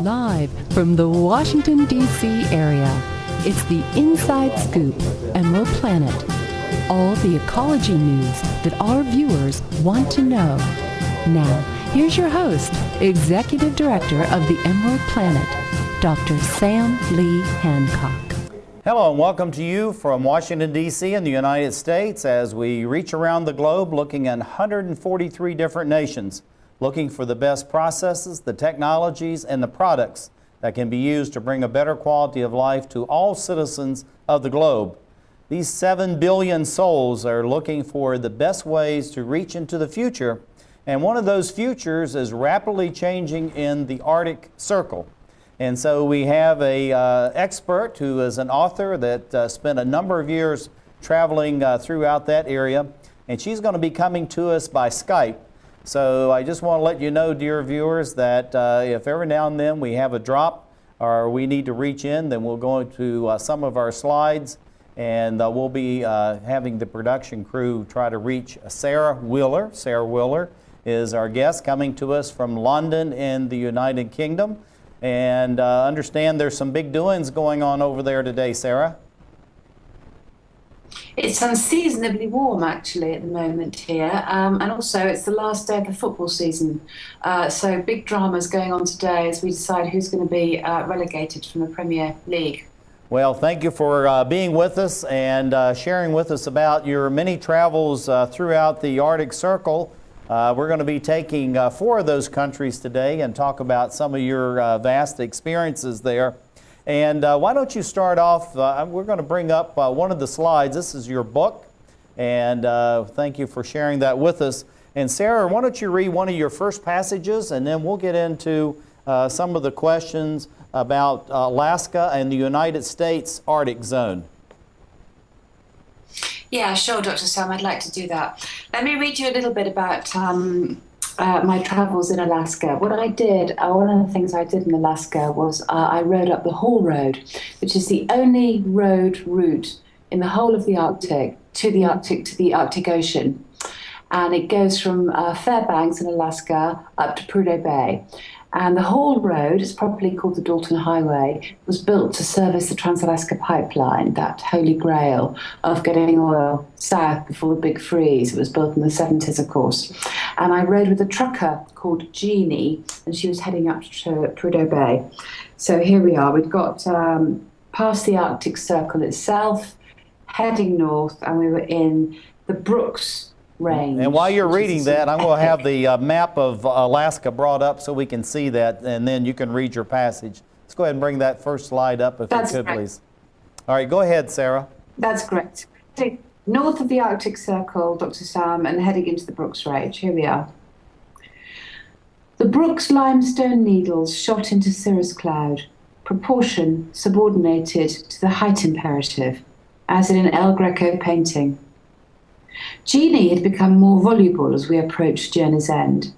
Live from the Washington, D.C. area, it's the Inside Scoop, EmeraldPlanet. All the ecology news that our viewers want to know. Now, here's your host, Executive Director of the EmeraldPlanet, Dr. Sam Lee Hancock. Hello and welcome to you from Washington, D.C. in the United States as we reach around the globe looking at 143 different nations, looking for the best processes, the technologies, and the products that can be used to bring a better quality of life to all citizens of the globe. These 7 billion souls are looking for the best ways to reach into the future, and one of those futures is rapidly changing in the Arctic Circle. And so we have a expert who is an author that spent a number of years traveling throughout that area, and she's going to be coming to us by Skype. So I just want to let you know, dear viewers, that if every now and then we have a drop or we need to reach in, then we'll go into some of our slides, and we'll be having the production crew try to reach Sara Wheeler. Sara Wheeler is our guest coming to us from London in the United Kingdom. And understand there's some big doings going on over there today, Sara. It's unseasonably warm, actually, at the moment here. And also, it's the last day of the football season. So big dramas going on today as we decide who's going to be relegated from the Premier League. Well, thank you for being with us and sharing with us about your many travels throughout the Arctic Circle. We're going to be taking 4 of those countries today and talk about some of your vast experiences there. And why don't you start off, we're going to bring up one of the slides. This is your book, and thank you for sharing that with us. And Sara, why don't you read one of your first passages, and then we'll get into some of the questions about Alaska and the United States Arctic Zone. Yeah, sure, Dr. Sam, I'd like to do that. Let me read you a little bit about my travels in Alaska. What I did, one of the things I did in Alaska was I rode up the Hall Road, which is the only road route in the whole of the Arctic to the Arctic Ocean. And it goes from Fairbanks in Alaska up to Prudhoe Bay. And the Hall Road, it's properly called the Dalton Highway, was built to service the Trans-Alaska Pipeline, that holy grail of getting oil south before the big freeze. It was built in the 70s, of course. And I rode with a trucker called Jeannie, and she was heading up to Prudhoe Bay. So here we are. We've got past the Arctic Circle itself, heading north, and we were in the Brooks Range. And while you're reading that, I'm going to have the map of Alaska brought up so we can see that, and then you can read your passage. Let's go ahead and bring that first slide up if you could, please. All right, go ahead, Sara. That's great. North of the Arctic Circle, Dr. Sam, and heading into the Brooks Range. Here we are. The Brooks limestone needles shot into cirrus cloud, proportion subordinated to the height imperative, as in an El Greco painting. Jeannie had become more voluble as we approached journey's end.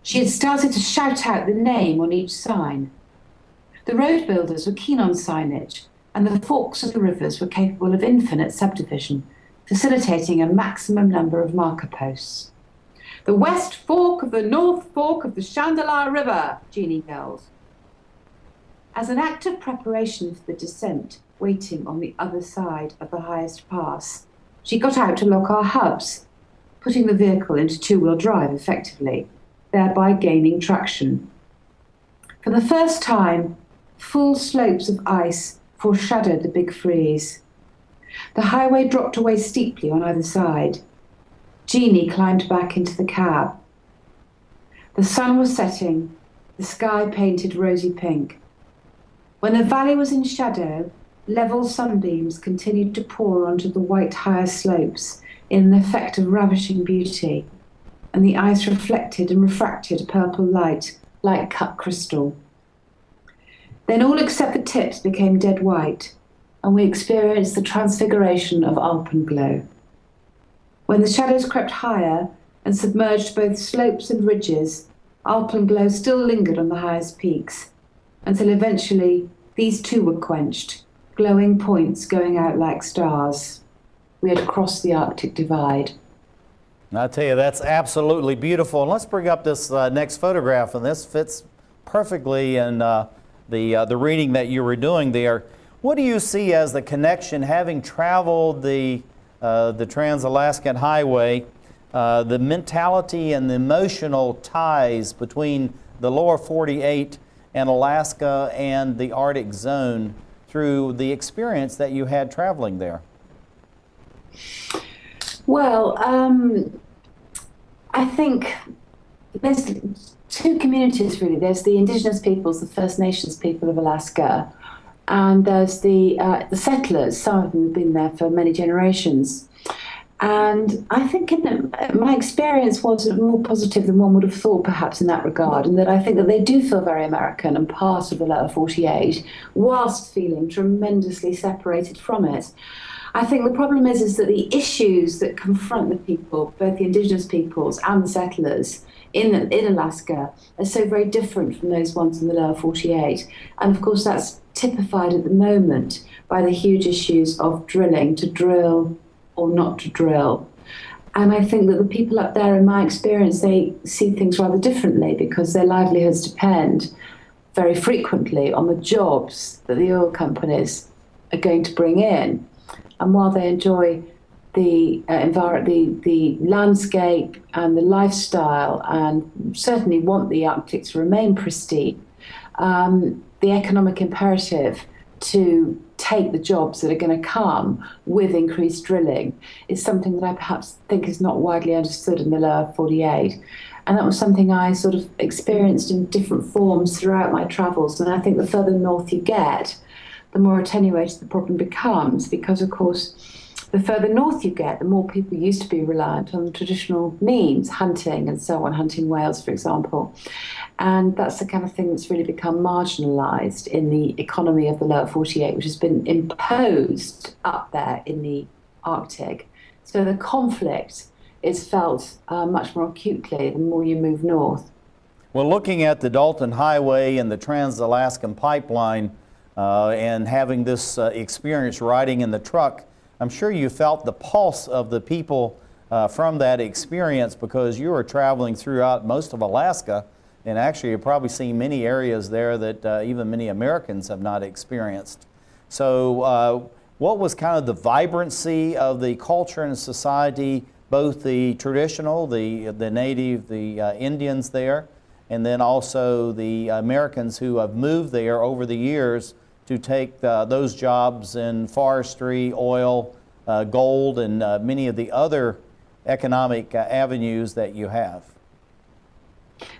She had started to shout out the name on each sign. The road builders were keen on signage, and the forks of the rivers were capable of infinite subdivision, facilitating a maximum number of marker posts. The west fork of the north fork of the Chandeleur River, Jeannie yelled. As an act of preparation for the descent, waiting on the other side of the highest pass, she got out to lock our hubs, putting the vehicle into two-wheel drive effectively, thereby gaining traction. For the first time, full slopes of ice foreshadowed the big freeze. The highway dropped away steeply on either side. Jeannie climbed back into the cab. The sun was setting, the sky painted rosy pink. When the valley was in shadow, level sunbeams continued to pour onto the white higher slopes in an effect of ravishing beauty, and the ice reflected and refracted purple light like cut crystal. Then all except the tips became dead white, and we experienced the transfiguration of alpenglow. When the shadows crept higher and submerged both slopes and ridges, alpenglow still lingered on the highest peaks, until eventually these too were quenched, glowing points going out like stars. We had crossed the Arctic Divide. I tell you, that's absolutely beautiful. And let's bring up this next photograph, and this fits perfectly in the reading that you were doing there. What do you see as the connection, having traveled the Trans-Alaskan Highway, the mentality and the emotional ties between the lower 48 and Alaska and the Arctic zone through the experience that you had traveling there? Well, I think there's two communities really. There's the indigenous peoples, the First Nations people of Alaska, and there's the settlers. Some of them have been there for many generations. And I think my experience was more positive than one would have thought, perhaps, in that regard, and that I think that they do feel very American and part of the lower 48, whilst feeling tremendously separated from it. I think the problem is that the issues that confront the people, both the indigenous peoples and the settlers in Alaska, are so very different from those ones in the lower 48. And of course, that's typified at the moment by the huge issues of drilling, to drill or not to drill. And I think that the people up there, in my experience, they see things rather differently because their livelihoods depend very frequently on the jobs that the oil companies are going to bring in. And while they enjoy the the landscape and the lifestyle, and certainly want the Arctic to remain pristine, the economic imperative to take the jobs that are going to come with increased drilling is something that I perhaps think is not widely understood in the lower 48. And that was something I sort of experienced in different forms throughout my travels. And I think the further north you get, the more attenuated the problem becomes, because of course the further north you get, the more people used to be reliant on traditional means, hunting and so on, hunting whales, for example. And that's the kind of thing that's really become marginalised in the economy of the lower 48, which has been imposed up there in the Arctic. So the conflict is felt much more acutely the more you move north. Well, looking at the Dalton Highway and the Trans-Alaskan Pipeline and having this experience riding in the truck, I'm sure you felt the pulse of the people from that experience, because you were traveling throughout most of Alaska, and actually you've probably seen many areas there that even many Americans have not experienced. So what was kind of the vibrancy of the culture and society, both the traditional, the native, the Indians there, and then also the Americans who have moved there over the years to take those jobs in forestry, oil, gold, and many of the other economic avenues that you have?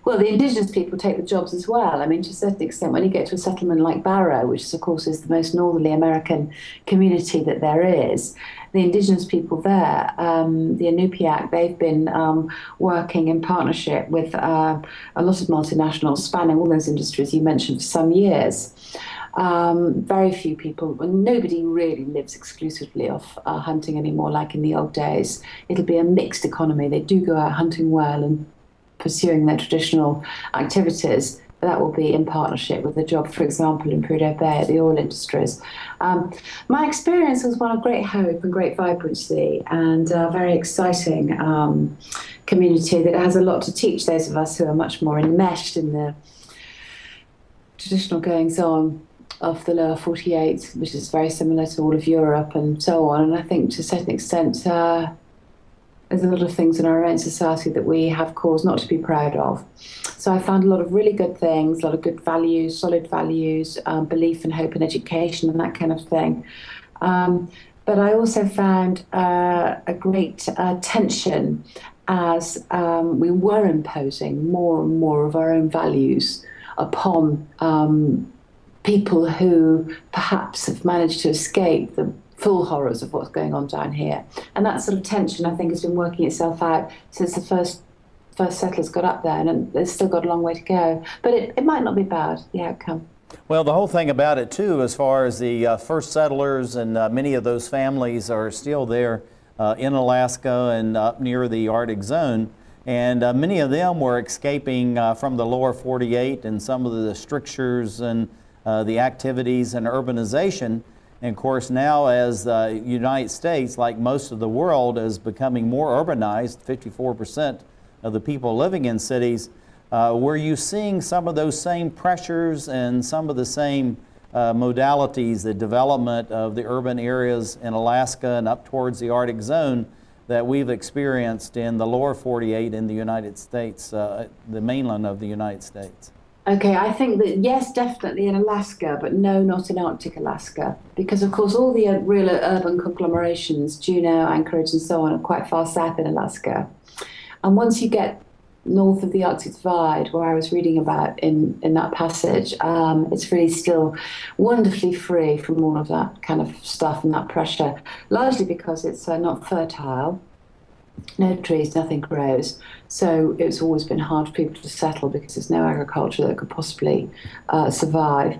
Well, the indigenous people take the jobs as well. I mean, to a certain extent, when you get to a settlement like Barrow, which of course is the most northerly American community that there is, the indigenous people there, the Inupiaq, they've been working in partnership with a lot of multinationals spanning all those industries you mentioned for some years. Very few people, nobody really lives exclusively off hunting anymore like in the old days. It'll be a mixed economy. They do go out hunting well and pursuing their traditional activities, but that will be in partnership with a job, for example, in Prudhoe Bay, the oil industries. My experience was one of great hope and great vibrancy, and a very exciting community that has a lot to teach those of us who are much more enmeshed in the traditional goings-on of the lower 48, which is very similar to all of Europe and so on. And I think to a certain extent, there's a lot of things in our own society that we have cause not to be proud of. So I found a lot of really good things, a lot of good values, solid values, belief and hope in education and that kind of thing. But I also found a great tension as we were imposing more and more of our own values upon people who perhaps have managed to escape the full horrors of what's going on down here. And that sort of tension, I think, has been working itself out since the first settlers got up there, and it's still got a long way to go. But it might not be bad, the outcome. Well, the whole thing about it, too, as far as the first settlers and many of those families are still there in Alaska and up near the Arctic zone. And many of them were escaping from the lower 48 and some of the strictures and the activities and urbanization. And of course, now as the United States, like most of the world, is becoming more urbanized, 54% of the people living in cities, Were you seeing some of those same pressures and some of the same modalities, the development of the urban areas in Alaska and up towards the Arctic zone that we've experienced in the lower 48 in the United States, the mainland of the United States? Okay, I think that yes, definitely in Alaska, but no, not in Arctic Alaska, because of course all the real urban conglomerations, Juneau, Anchorage and so on, are quite far south in Alaska. And once you get north of the Arctic Divide, where I was reading about in that passage, it's really still wonderfully free from all of that kind of stuff and that pressure, largely because it's not fertile. No trees, nothing grows. So it's always been hard for people to settle because there's no agriculture that could possibly survive.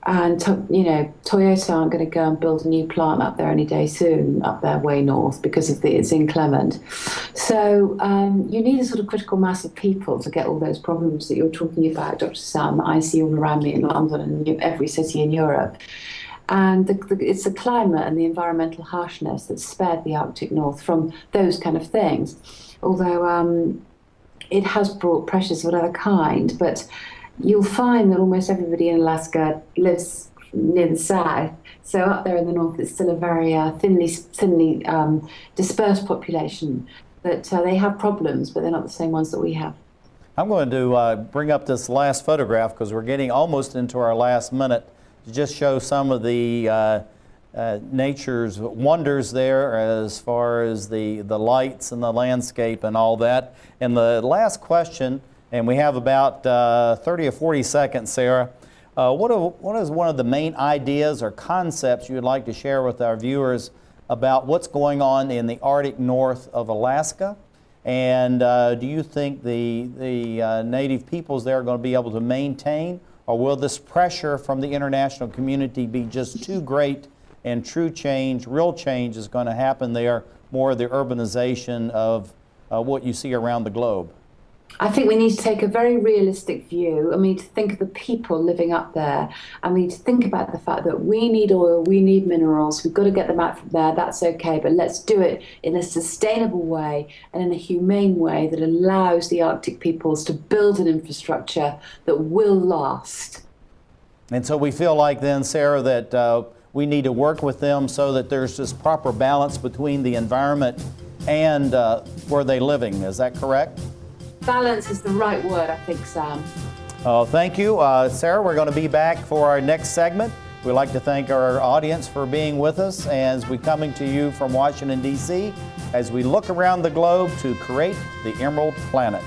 And, Toyota aren't going to go and build a new plant up there any day soon, up there way north, because of it's inclement. So you need a sort of critical mass of people to get all those problems that you're talking about, Dr. Sam, that I see all around me in London and every city in Europe. And it's the climate and the environmental harshness that spared the Arctic North from those kind of things. Although it has brought pressures of another kind, but you'll find that almost everybody in Alaska lives near the south. So up there in the north, it's still a very thinly dispersed population. But they have problems, but they're not the same ones that we have. I'm going to bring up this last photograph because we're getting almost into our last minute to just show some of the nature's wonders there as far as the lights and the landscape and all that. And the last question, and we have about 30 or 40 seconds, Sara. What is one of the main ideas or concepts you would like to share with our viewers about what's going on in the Arctic north of Alaska? And do you think the native peoples there are going to be able to maintain, or will this pressure from the international community be just too great and true change, real change is going to happen there, more of the urbanization of what you see around the globe? I think we need to take a very realistic view, and we need to think of the people living up there, and we need to think about the fact that we need oil, we need minerals, we've got to get them out from there, that's okay, but let's do it in a sustainable way and in a humane way that allows the Arctic peoples to build an infrastructure that will last. And so we feel like then, Sara, that we need to work with them so that there's this proper balance between the environment and where they're living. Is that correct? Balance is the right word, I think, Sam. Thank you. Sara, we're going to be back for our next segment. We'd like to thank our audience for being with us as we're coming to you from Washington, D.C., as we look around the globe to create the Emerald Planet.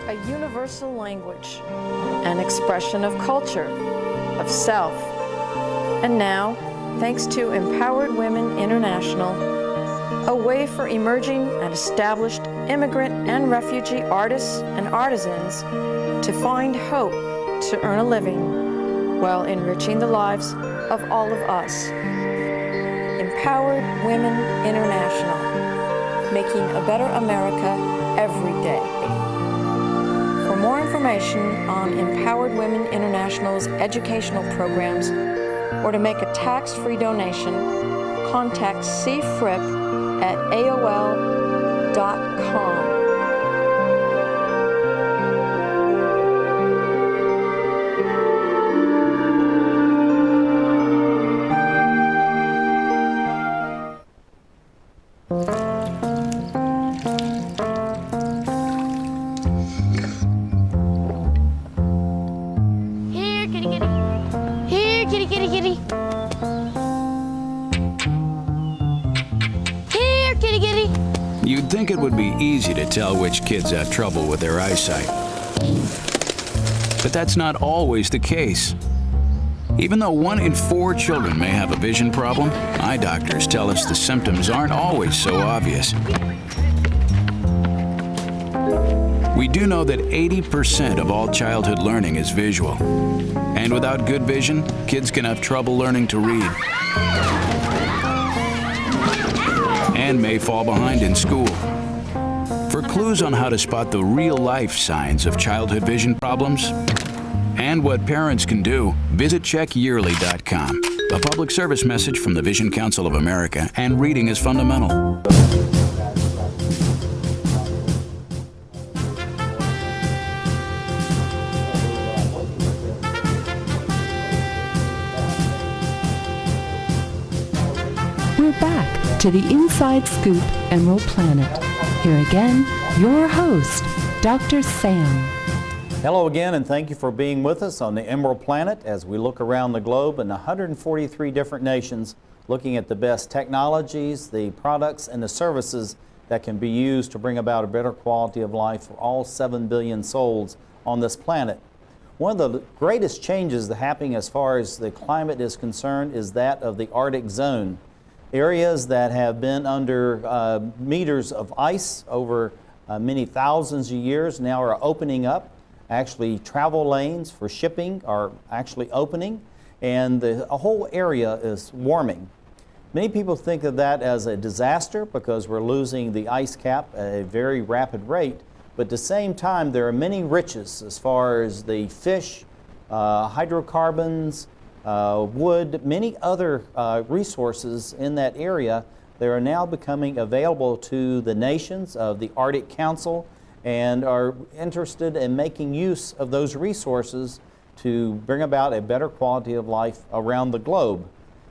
A universal language, an expression of culture, of self. And now, thanks to Empowered Women International, a way for emerging and established immigrant and refugee artists and artisans to find hope to earn a living while enriching the lives of all of us. Empowered Women International, making a better America every day. For more information on Empowered Women International's educational programs or to make a tax-free donation, contact C. Fripp at AOL.com. Here, kitty, kitty. Here, kitty, kitty, kitty. Here, kitty, kitty. You'd think it would be easy to tell which kids have trouble with their eyesight. But that's not always the case. Even though 1 in 4 children may have a vision problem, eye doctors tell us the symptoms aren't always so obvious. We do know that 80% of all childhood learning is visual. And without good vision, kids can have trouble learning to read and may fall behind in school. For clues on how to spot the real-life signs of childhood vision problems and what parents can do, visit checkyearly.com. A public service message from the Vision Council of America and Reading is Fundamental. to the Inside Scoop Emerald Planet. Here again, your host, Dr. Sam. Hello again, and thank you for being with us on the Emerald Planet as we look around the globe in 143 different nations, looking at the best technologies, the products, and the services that can be used to bring about a better quality of life for all 7 billion souls on this planet. One of the greatest changes that are happening as far as the climate is concerned is that of the Arctic zone. Areas that have been under meters of ice over many thousands of years now are opening up. Actually, travel lanes for shipping are actually opening, and the whole area is warming. Many people think of that as a disaster because we're losing the ice cap at a very rapid rate, but at the same time there are many riches as far as the fish, hydrocarbons, wood, many other resources in that area that are now becoming available to the nations of the Arctic Council and are interested in making use of those resources to bring about a better quality of life around the globe.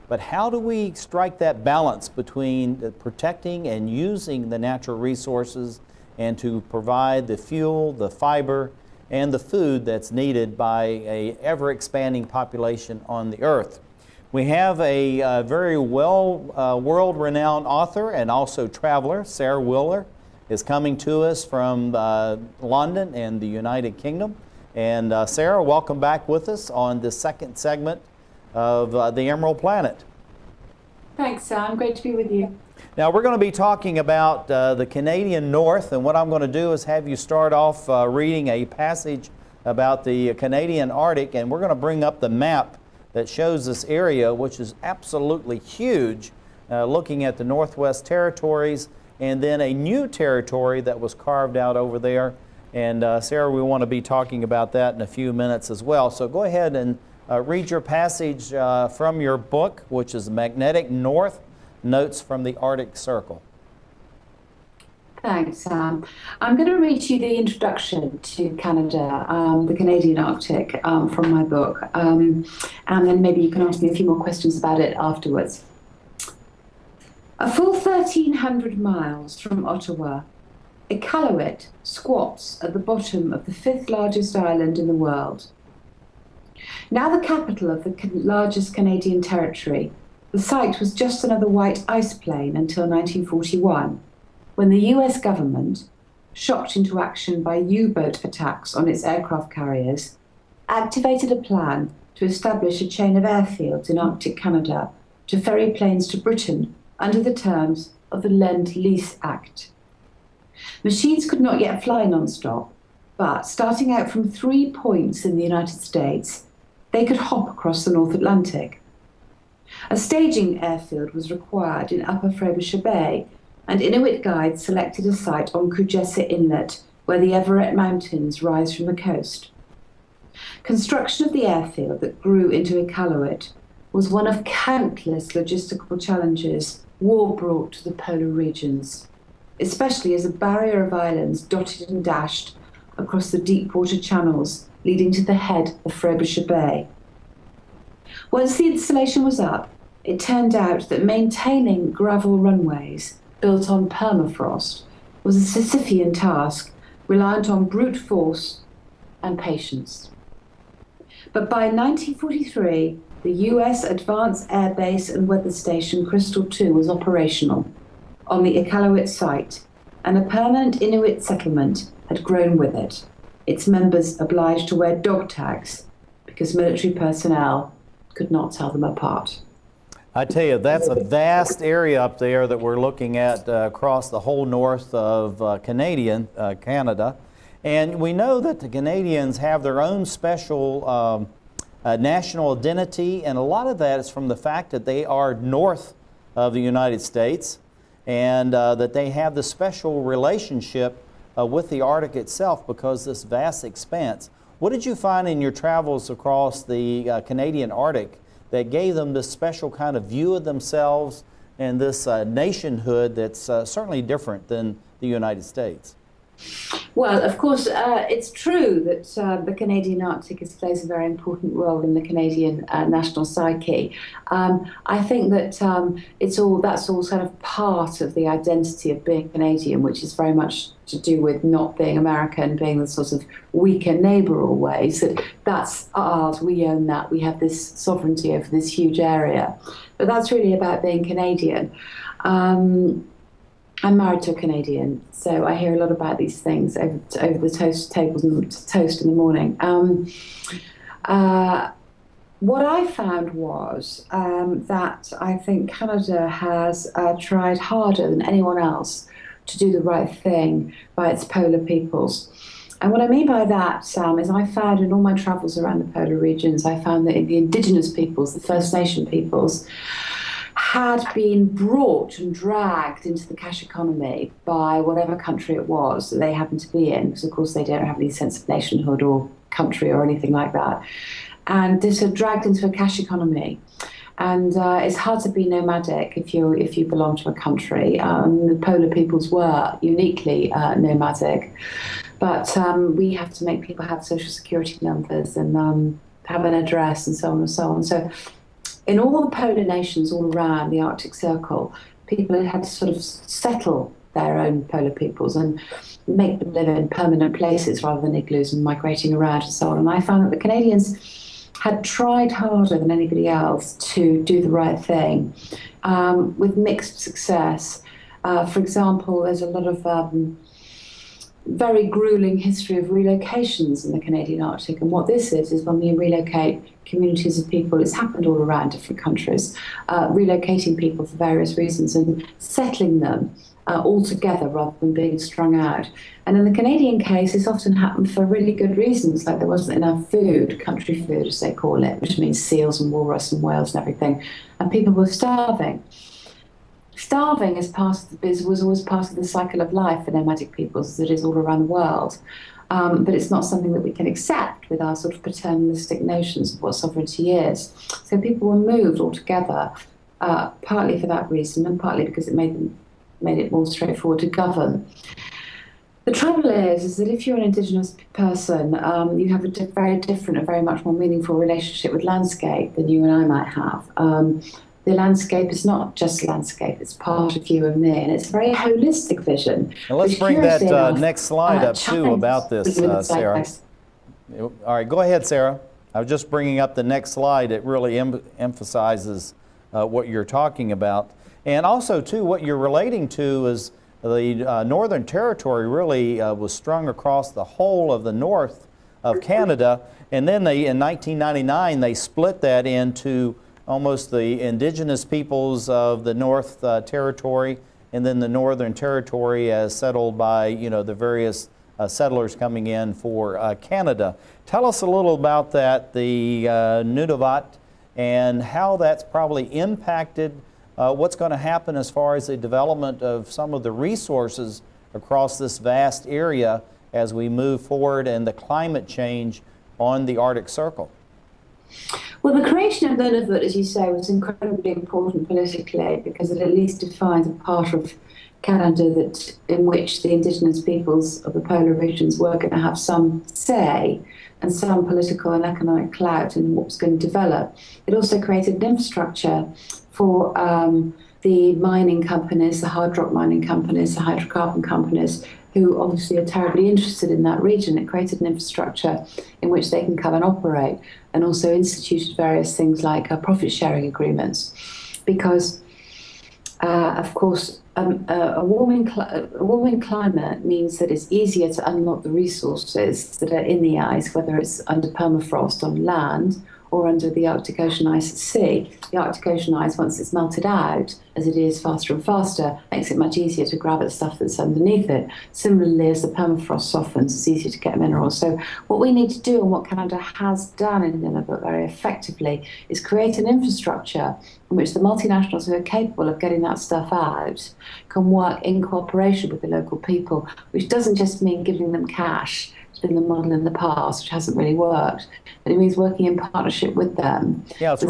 But how do we strike that balance between protecting and using the natural resources and to provide the fuel, the fiber, and the food that's needed by an ever-expanding population on the earth? We have a very world-renowned author and also traveler, Sara Wheeler, is coming to us from London and the United Kingdom. And Sara, welcome back with us on the second segment of the Emerald Planet. Thanks, Sam. Great to be with you. Now, we're going to be talking about the Canadian North, and what I'm going to do is have you start off reading a passage about the Canadian Arctic, and we're going to bring up the map that shows this area, which is absolutely huge, looking at the Northwest Territories, and then a new territory that was carved out over there. And Sara, we want to be talking about that in a few minutes as well. So go ahead and read your passage from your book, which is Magnetic North, Notes from the Arctic Circle. Thanks, Sam. I'm going to read you the introduction to Canada, the Canadian Arctic, from my book. And then maybe you can ask me a few more questions about it afterwards. A full 1,300 miles from Ottawa, Iqaluit squats at the bottom of the 5th largest island in the world. Now the capital of the largest Canadian territory, the site was just another white ice plain until 1941, when the US government, shocked into action by U-boat attacks on its aircraft carriers, activated a plan to establish a chain of airfields in Arctic Canada to ferry planes to Britain under the terms of the Lend-Lease Act. Machines could not yet fly non-stop, but starting out from 3 points in the United States, they could hop across the North Atlantic. A staging airfield was required in Upper Frobisher Bay, and Inuit guides selected a site on Kujessa Inlet, where the Everett Mountains rise from the coast. Construction of the airfield that grew into Iqaluit was one of countless logistical challenges war brought to the polar regions, especially as a barrier of islands dotted and dashed across the deep water channels leading to the head of Frobisher Bay. Once the installation was up, it turned out that maintaining gravel runways built on permafrost was a Sisyphean task reliant on brute force and patience. But by 1943, the US Advanced Air Base and Weather Station Crystal 2 was operational on the Iqaluit site, and a permanent Inuit settlement had grown with it, its members obliged to wear dog tags because military personnel could not tell them apart. I tell you, that's a vast area up there that we're looking at across the whole north of Canada. And we know that the Canadians have their own special national identity, and a lot of that is from the fact that they are north of the United States, and that they have this special relationship with the Arctic itself because this vast expanse. What did you find in your travels across the Canadian Arctic that gave them this special kind of view of themselves and this nationhood that's certainly different than the United States? Well, of course, it's true that the Canadian Arctic plays a very important role in the Canadian national psyche. I think that that's all sort of part of the identity of being Canadian, which is very much to do with not being American, being the sort of weaker neighbour always. That's ours, we own that, we have this sovereignty over this huge area. But that's really about being Canadian. I'm married to a Canadian, so I hear a lot about these things over the toast tables and toast in the morning. What I found was that I think Canada has tried harder than anyone else to do the right thing by its polar peoples. And what I mean by that, Sam, is I found in all my travels around the polar regions, I found that the indigenous peoples, the First Nation peoples, had been brought and dragged into the cash economy by whatever country it was that they happened to be in, because of course they don't have any sense of nationhood or country or anything like that. And this are dragged into a cash economy. And it's hard to be nomadic if you belong to a country. The polar peoples were uniquely nomadic, but we have to make people have social security numbers and have an address and so on and so on. So in all the polar nations all around the Arctic Circle, people had to sort of settle their own polar peoples and make them live in permanent places rather than igloos and migrating around and so on. And I found that the Canadians had tried harder than anybody else to do the right thing, with mixed success. For example, there's a lot of very grueling history of relocations in the Canadian Arctic. And what this is when we relocate communities of people, it's happened all around different countries, relocating people for various reasons and settling them all together rather than being strung out. And in the Canadian case, this often happened for really good reasons, like there wasn't enough food, country food as they call it, which means seals and walrus and whales and everything, and people were starving. Starving was always part of the cycle of life for nomadic peoples, as it is all around the world. But it's not something that we can accept with our sort of paternalistic notions of what sovereignty is. So people were moved altogether, partly for that reason and partly because it made it more straightforward to govern. The trouble is that if you're an indigenous person, you have a very different and very much more meaningful relationship with landscape than you and I might have. The landscape is not just landscape, it's part of you and me, and it's a very holistic vision. And let's bring that next slide up too about this, Sarah. All right, go ahead, Sarah. I was just bringing up the next slide. It really emphasizes what you're talking about. And also too, what you're relating to is the Northern Territory really was strung across the whole of the north of Canada, and then in 1999 they split that into almost the indigenous peoples of the North Territory, and then the Northern Territory as settled by the various settlers coming in for Canada. Tell us a little about that, the Nunavut, and how that's probably impacted what's going to happen as far as the development of some of the resources across this vast area as we move forward and the climate change on the Arctic Circle. Well, the creation of Nunavut, as you say, was incredibly important politically because it at least defines a part of Canada in which the indigenous peoples of the polar regions were going to have some say and some political and economic clout in what was going to develop. It also created an infrastructure for the mining companies, the hard rock mining companies, the hydrocarbon companies, who obviously are terribly interested in that region. It created an infrastructure in which they can come and operate, and also instituted various things like profit-sharing agreements. Because, of course, a warming climate means that it's easier to unlock the resources that are in the ice, whether it's under permafrost on land or under the Arctic Ocean ice at sea. The Arctic Ocean ice, once it's melted out, as it is faster and faster, makes it much easier to grab at stuff that's underneath it. Similarly, as the permafrost softens, it's easier to get minerals. So what we need to do, and what Canada has done in Nunavut very effectively, is create an infrastructure in which the multinationals who are capable of getting that stuff out can work in cooperation with the local people, which doesn't just mean giving them cash. It's been the model in the past, which hasn't really worked. But it means working in partnership with them. Yeah, it's a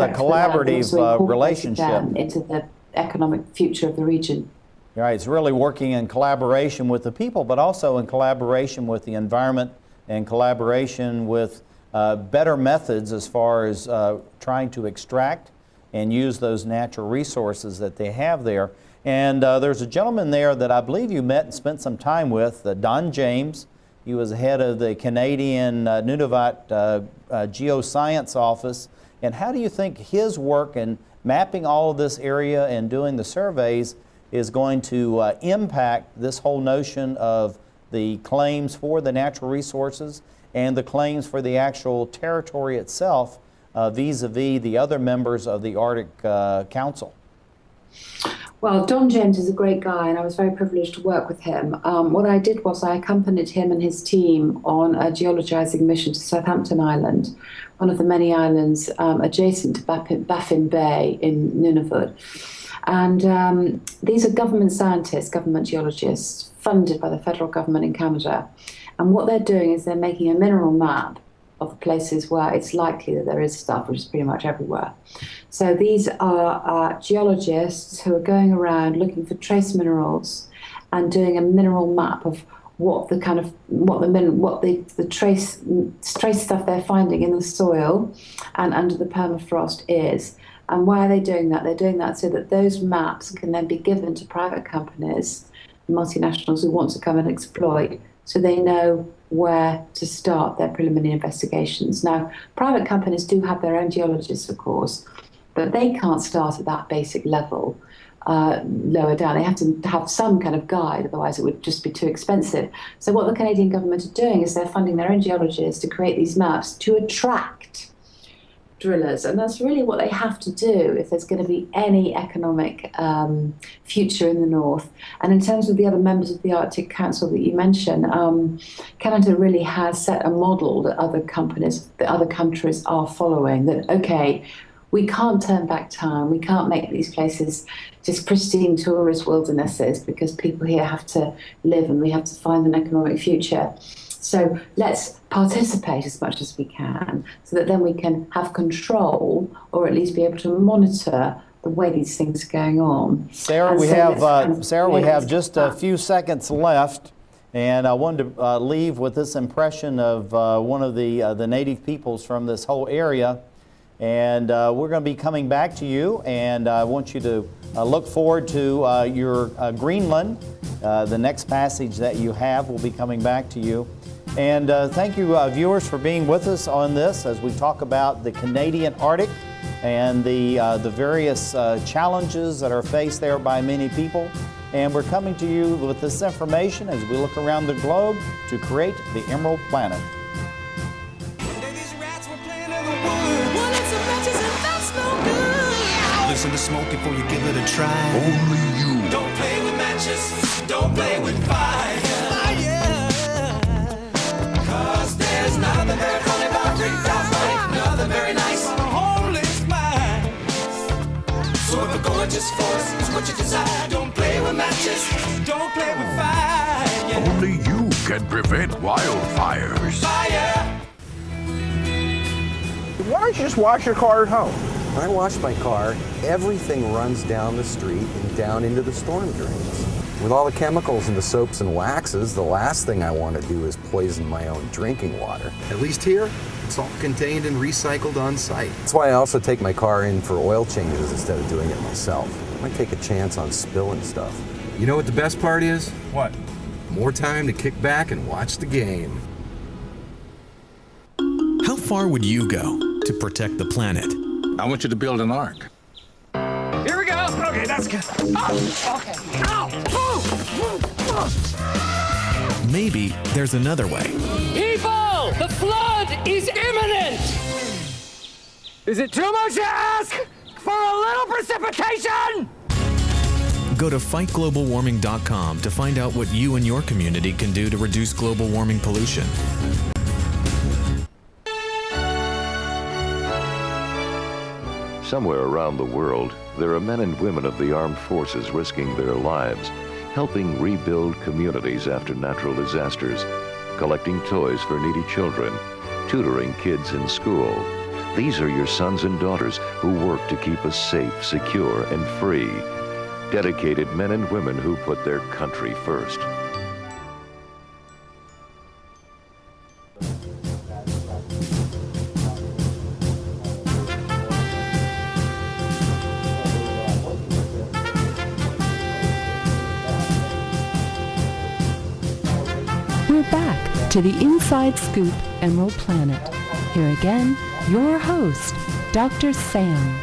collaborative relationship into the economic future of the region. Right, it's really working in collaboration with the people, but also in collaboration with the environment and collaboration with better methods as far as trying to extract and use those natural resources that they have there. And there's a gentleman there that I believe you met and spent some time with, Don James. He was head of the Canadian Nunavut Geoscience Office. And how do you think his work in mapping all of this area and doing the surveys is going to impact this whole notion of the claims for the natural resources and the claims for the actual territory itself vis-a-vis the other members of the Arctic Council? Well, Don James is a great guy, and I was very privileged to work with him. What I did was I accompanied him and his team on a geologizing mission to Southampton Island, one of the many islands adjacent to Baffin Bay in Nunavut. And these are government scientists, government geologists, funded by the federal government in Canada. And what they're doing is they're making a mineral map of the places where it's likely that there is stuff, which is pretty much everywhere. So these are geologists who are going around looking for trace minerals and doing a mineral map of what the kind of the trace stuff they're finding in the soil and under the permafrost is. And why are they doing that? They're doing that so that those maps can then be given to private companies, multinationals who want to come and exploit, so they know where to start their preliminary investigations. Now, private companies do have their own geologists, of course, but they can't start at that basic level lower down. They have to have some kind of guide, otherwise it would just be too expensive. So what the Canadian government are doing is they're funding their own geologists to create these maps to attract drillers, and that's really what they have to do if there's going to be any economic future in the north. And in terms of the other members of the Arctic Council that you mentioned, Canada really has set a model that other countries are following, that okay, we can't turn back time, we can't make these places just pristine tourist wildernesses, because people here have to live and we have to find an economic future. So let's participate as much as we can, so that then we can have control, or at least be able to monitor the way these things are going on. Sarah, we have just a few seconds left, and I wanted to leave with this impression of one of the native peoples from this whole area. And we're going to be coming back to you, and I want you to look forward to your Greenland. The next passage that you have will be coming back to you. And thank you, viewers, for being with us on this as we talk about the Canadian Arctic and the various challenges that are faced there by many people. And we're coming to you with this information as we look around the globe to create the Emerald Planet. Listen to smoke before you give it a try. Only you. Don't play with matches. Don't play with fire. Cause there's nothing very funny about rooftop money. Nothing very nice on a homeless mind. So if a gorgeous force is what you desire, don't play with matches. Don't play with fire. Yeah. Only you can prevent wildfires. Fire. Why don't you just wash your car at home? When I wash my car, everything runs down the street and down into the storm drains. With all the chemicals in the soaps and waxes, the last thing I want to do is poison my own drinking water. At least here, it's all contained and recycled on site. That's why I also take my car in for oil changes instead of doing it myself. I might take a chance on spilling stuff. You know what the best part is? What? More time to kick back and watch the game. How far would you go to protect the planet? I want you to build an ark. Here we go. Okay, that's good. Oh, okay. Ow! Oh! Maybe there's another way. People, the flood is imminent! Is it too much to ask for a little precipitation? Go to fightglobalwarming.com to find out what you and your community can do to reduce global warming pollution. Somewhere around the world, there are men and women of the armed forces risking their lives, helping rebuild communities after natural disasters, collecting toys for needy children, tutoring kids in school. These are your sons and daughters who work to keep us safe, secure, and free. dedicated men and women who put their country first. We're back to the Inside Scoop Emerald Planet. Here again, your host, Dr. Sam.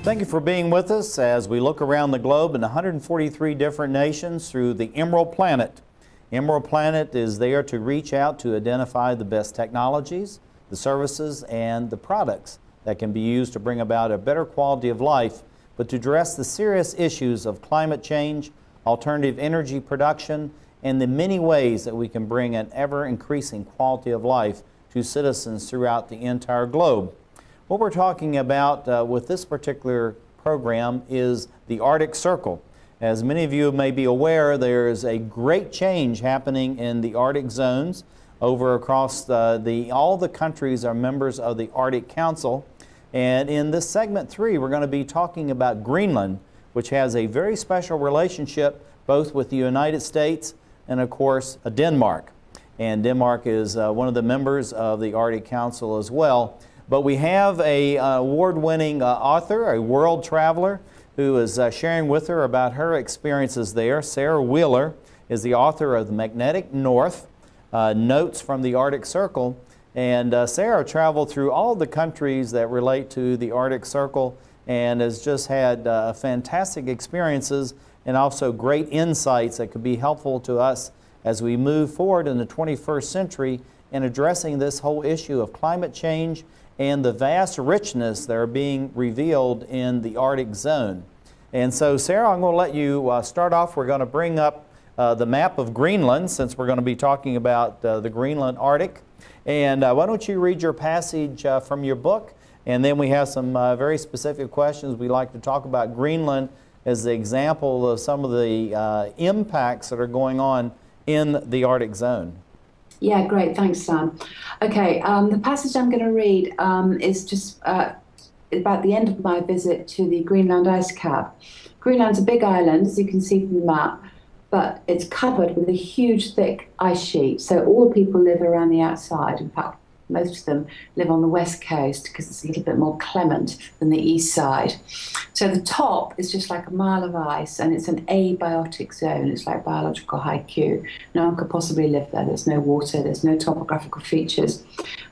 Thank you for being with us as we look around the globe in 143 different nations through the Emerald Planet. Emerald Planet is there to reach out to identify the best technologies, the services, and the products that can be used to bring about a better quality of life, but to address the serious issues of climate change, alternative energy production, and the many ways that we can bring an ever-increasing quality of life to citizens throughout the entire globe. What we're talking about with this particular program is the Arctic Circle. As many of you may be aware, there is a great change happening in the Arctic zones over across all the countries are members of the Arctic Council. And in this segment 3, we're going to be talking about Greenland, which has a very special relationship both with the United States and, of course, Denmark. And Denmark is one of the members of the Arctic Council as well. But we have an award-winning author, a world traveler, who is sharing with her about her experiences there. Sara Wheeler is the author of The Magnetic North, Notes from the Arctic Circle. And Sara traveled through all the countries that relate to the Arctic Circle and has just had fantastic experiences and also great insights that could be helpful to us as we move forward in the 21st century in addressing this whole issue of climate change and the vast richness that are being revealed in the Arctic zone. And so, Sara, I'm going to let you start off. We're going to bring up the map of Greenland, since we're going to be talking about the Greenland Arctic. And why don't you read your passage from your book, and then we have some very specific questions. We'd like to talk about Greenland as the example of some of the impacts that are going on in the Arctic zone. Yeah, great. Thanks, Sam. Okay, the passage I'm going to read is just about the end of my visit to the Greenland ice cap. Greenland's a big island, as you can see from the map, but it's covered with a huge, thick ice sheet. So all the people live around the outside. In fact, most of them live on the west coast because it's a little bit more clement than the east side. So the top is just like a mile of ice, and it's an abiotic zone. It's like biological haiku. No one could possibly live there. There's no water, there's no topographical features.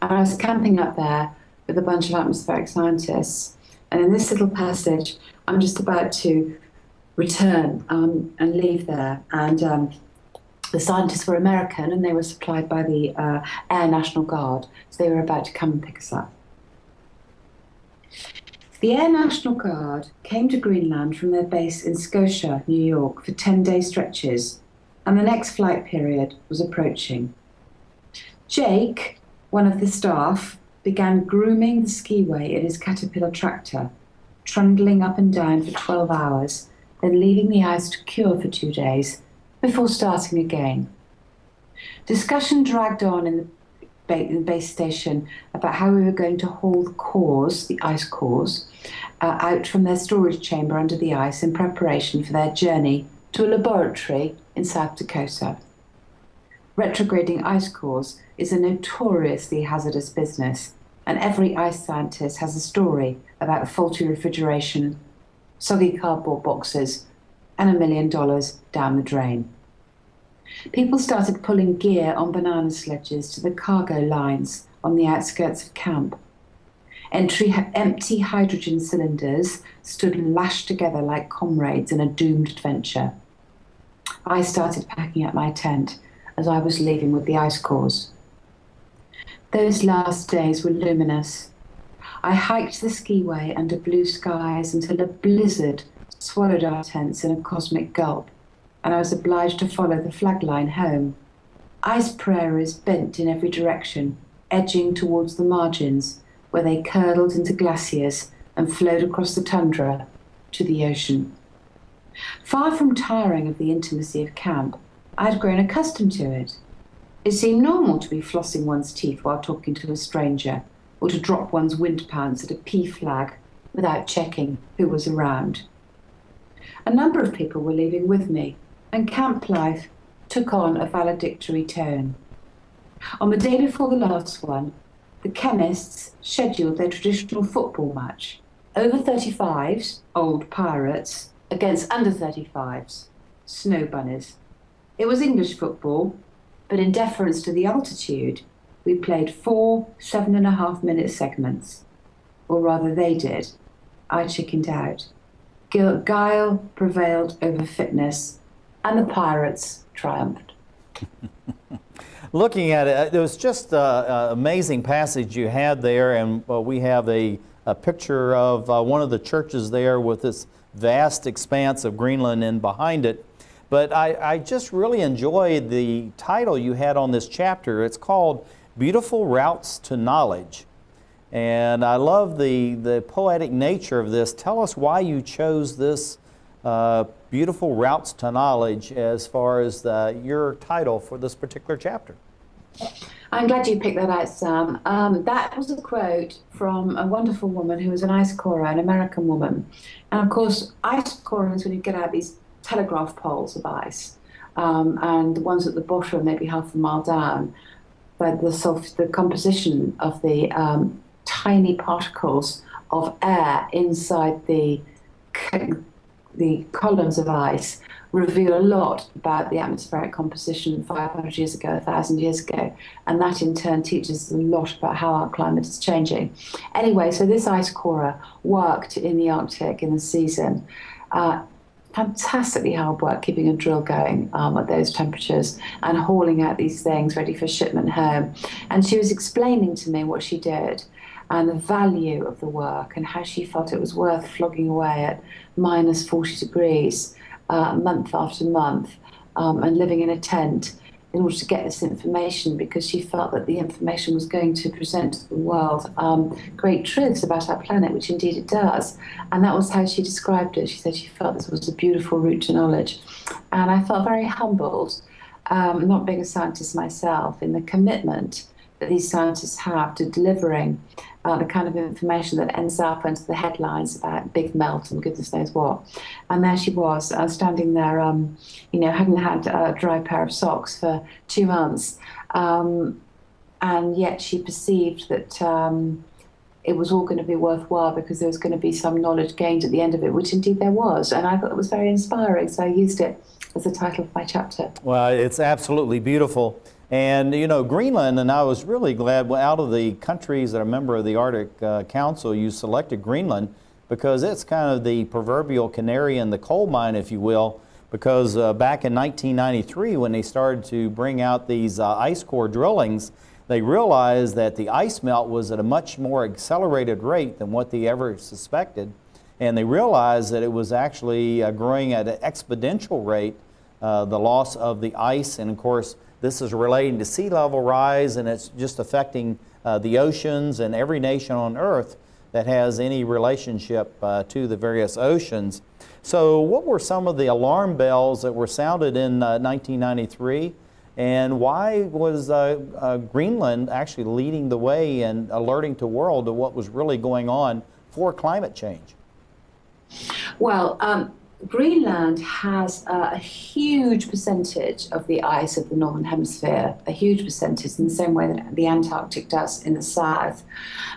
And I was camping up there with a bunch of atmospheric scientists. And in this little passage, I'm just about to return and leave there. And the scientists were American, and they were supplied by the Air National Guard. So they were about to come and pick us up. The Air National Guard came to Greenland from their base in Scotia, New York, for 10-day stretches, and the next flight period was approaching. Jake, one of the staff, began grooming the skiway in his Caterpillar tractor, trundling up and down for 12 hours, then leaving the ice to cure for 2 days, before starting again. Discussion dragged on in the base station about how we were going to haul the cores, the ice cores, out from their storage chamber under the ice in preparation for their journey to a laboratory in South Dakota. Retrograding ice cores is a notoriously hazardous business, and every ice scientist has a story about faulty refrigeration, soggy cardboard boxes, and $1 million down the drain. People started pulling gear on banana sledges to the cargo lines on the outskirts of camp. Empty hydrogen cylinders stood lashed together like comrades in a doomed adventure. I started packing up my tent as I was leaving with the ice cores. Those last days were luminous. I hiked the skiway under blue skies until a blizzard swallowed our tents in a cosmic gulp, and I was obliged to follow the flag line home. Ice prairies bent in every direction, edging towards the margins, where they curdled into glaciers and flowed across the tundra to the ocean. Far from tiring of the intimacy of camp, I had grown accustomed to it. It seemed normal to be flossing one's teeth while talking to a stranger, or to drop one's wind pants at a pea flag without checking who was around. A number of people were leaving with me, and camp life took on a valedictory tone. On the day before the last one, the chemists scheduled their traditional football match. Over 35s, old pirates, against under 35s, snow bunnies. It was English football, but in deference to the altitude, we played 4 7.5-minute segments. Or rather, they did. I chickened out. Guile prevailed over fitness, and the pirates triumphed. Looking at it, it was just an amazing passage you had there, and we have a picture of one of the churches there with this vast expanse of Greenland in behind it. But I just really enjoyed the title you had on this chapter. It's called Beautiful Routes to Knowledge. And I love the poetic nature of this. Tell us why you chose this Beautiful Routes to Knowledge as far as your title for this particular chapter. I'm glad you picked that out, Sam. That was a quote from a wonderful woman who was an ice corer, an American woman. And of course, ice coring is when you get out these telegraph poles of ice, and the ones at the bottom, maybe half a mile down, but the composition of the tiny particles of air inside the columns of ice reveal a lot about the atmospheric composition 500 years ago, 1,000 years ago, and that in turn teaches us a lot about how our climate is changing. Anyway, so this ice corer worked in the Arctic in the season. Fantastically hard work keeping a drill going at those temperatures and hauling out these things ready for shipment home. And she was explaining to me what she did and the value of the work and how she felt it was worth flogging away at minus 40 degrees month after month and living in a tent in order to get this information, because she felt that the information was going to present to the world great truths about our planet, which indeed it does. And that was how she described it. She said she felt this was a beautiful route to knowledge. And I felt very humbled, not being a scientist myself, in the commitment that these scientists have to delivering the kind of information that ends up into the headlines about big melt and goodness knows what. And there she was, standing there, hadn't had a dry pair of socks for 2 months, and yet she perceived that it was all going to be worthwhile because there was going to be some knowledge gained at the end of it, which indeed there was. And I thought it was very inspiring, so I used it as the title of my chapter. Well, it's absolutely beautiful. And, Greenland, and I was really glad out of the countries that are a member of the Arctic Council, you selected Greenland because it's kind of the proverbial canary in the coal mine, if you will, because back in 1993, when they started to bring out these ice core drillings, they realized that the ice melt was at a much more accelerated rate than what they ever suspected. And they realized that it was actually growing at an exponential rate, the loss of the ice. And of course, this is relating to sea level rise, and it's just affecting the oceans and every nation on Earth that has any relationship to the various oceans. So what were some of the alarm bells that were sounded in 1993, and why was Greenland actually leading the way and alerting the world to what was really going on for climate change? Well, Greenland has a huge percentage of the ice of the Northern Hemisphere, a huge percentage, in the same way that the Antarctic does in the south.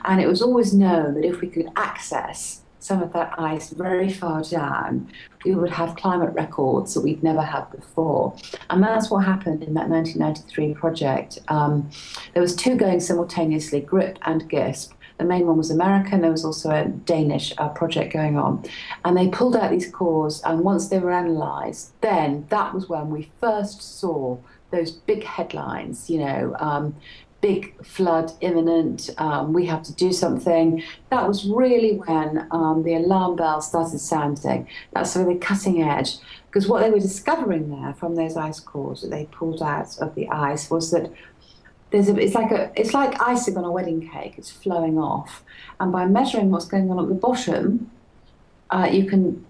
And it was always known that if we could access some of that ice very far down, we would have climate records that we'd never had before. And that's what happened in that 1993 project. There was 2 going simultaneously, GRIP and GISP. The main one was American. There was also a Danish project going on. And they pulled out these cores, and once they were analysed, then that was when we first saw those big headlines, big flood imminent, we have to do something. That was really when the alarm bells started sounding. That's really cutting edge, because what they were discovering there from those ice cores that they pulled out of the ice was that it's like icing on a wedding cake. It's flowing off, and by measuring what's going on at the bottom, you can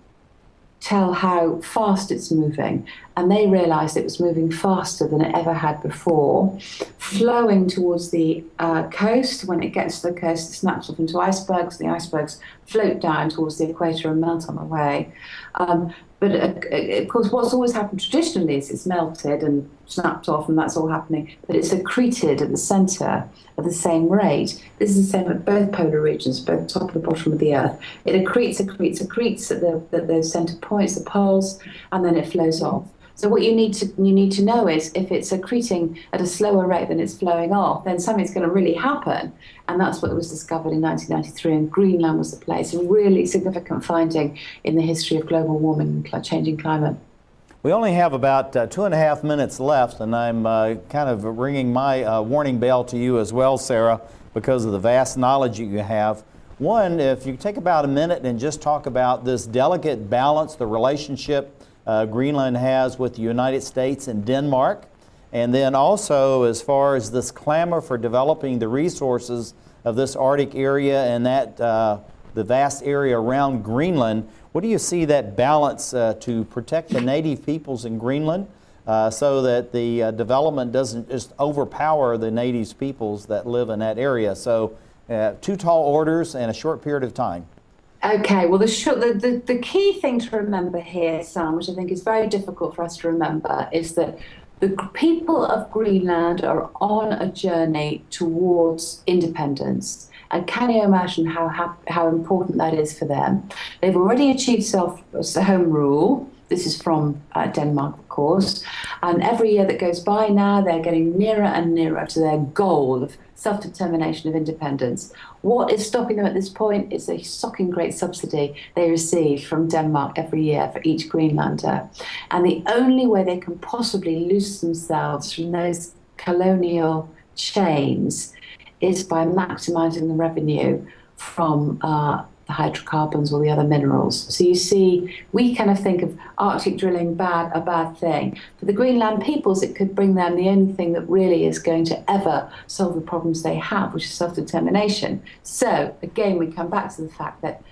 tell how fast it's moving. And they realised it was moving faster than it ever had before, flowing towards the coast. When it gets to the coast, it snaps off into icebergs. The icebergs float down towards the equator and melt on the way. But of course, what's always happened traditionally is it's melted and snapped off, and that's all happening. But it's accreted at the centre at the same rate. This is the same at both polar regions, both top and the bottom of the Earth. It accretes at those centre points, the poles, and then it flows off. So what you need to know is if it's accreting at a slower rate than it's flowing off, then something's going to really happen. And that's what was discovered in 1993, and Greenland was the place. A really significant finding in the history of global warming and changing climate. We only have about 2.5 minutes left, and I'm kind of ringing my warning bell to you as well, Sara, because of the vast knowledge you have. One, if you take about a minute and just talk about this delicate balance, the relationship Greenland has with the United States and Denmark, and then also as far as this clamor for developing the resources of this Arctic area and that the vast area around Greenland. What do you see that balance to protect the native peoples in Greenland so that the development doesn't just overpower the native peoples that live in that area? So 2 tall orders in a short period of time. Okay, well, the key thing to remember here, Sam, which I think is very difficult for us to remember, is that the people of Greenland are on a journey towards independence. And can you imagine how important that is for them? They've already achieved home rule. This is from Denmark, of course. And every year that goes by now, they're getting nearer and nearer to their goal of self-determination of independence. What is stopping them at this point is a shocking great subsidy they receive from Denmark every year for each Greenlander. And the only way they can possibly loose themselves from those colonial chains is by maximizing the revenue from the hydrocarbons or the other minerals. So you see, we kind of think of Arctic drilling a bad thing. For the Greenland peoples, it could bring them the only thing that really is going to ever solve the problems they have, which is self-determination. So again, we come back to the fact that,